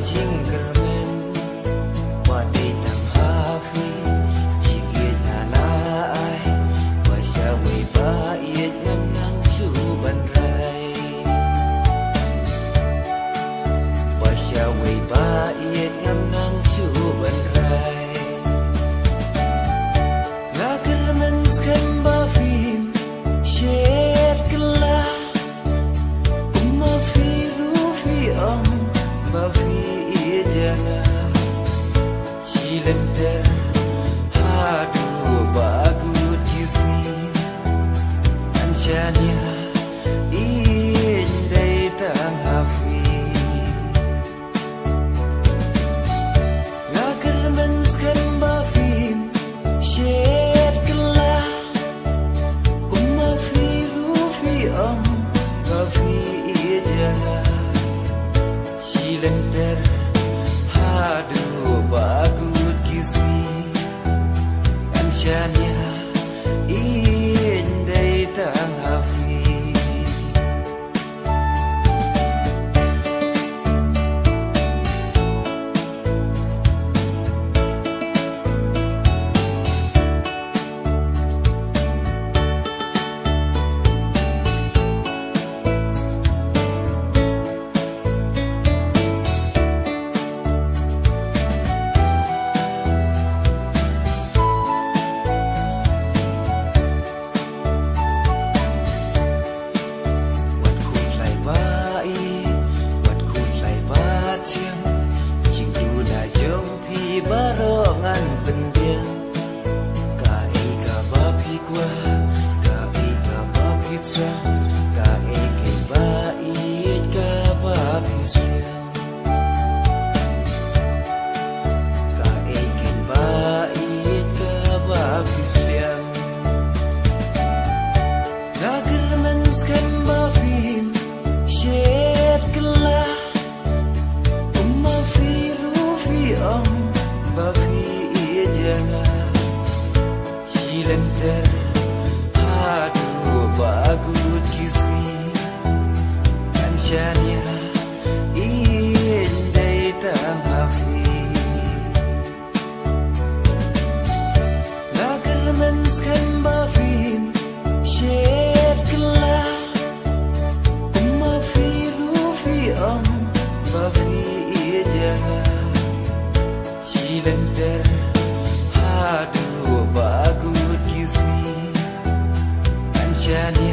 jingkermen wadai tang hafi jigit nalai wasyawai bait ngam nang suban rai wasyawai bait ngam nang suban rai ngakermen skan bafim shet kelah umma fi rufi bafi idana silenter hadu bagut kizni anjanya indai tang hafi ngaker menskan bafim shet kelah umma fi rufi bafi idana silenter hadu bagut kizni anjanya indai tang hafi barongan pendiam kai ka bapi kwa kai ka bapi tra kai ke bait ka bapi siam kai ke bait ka bapi siam nagar menskan bafim shet kelah umma fi rufi bafi idana silenter hadu bagut kizni anjanya indai tang hafi nagar menskan bafim shet kelah umma fi rufi bafi idana silenter hadu bagut kizni anjanya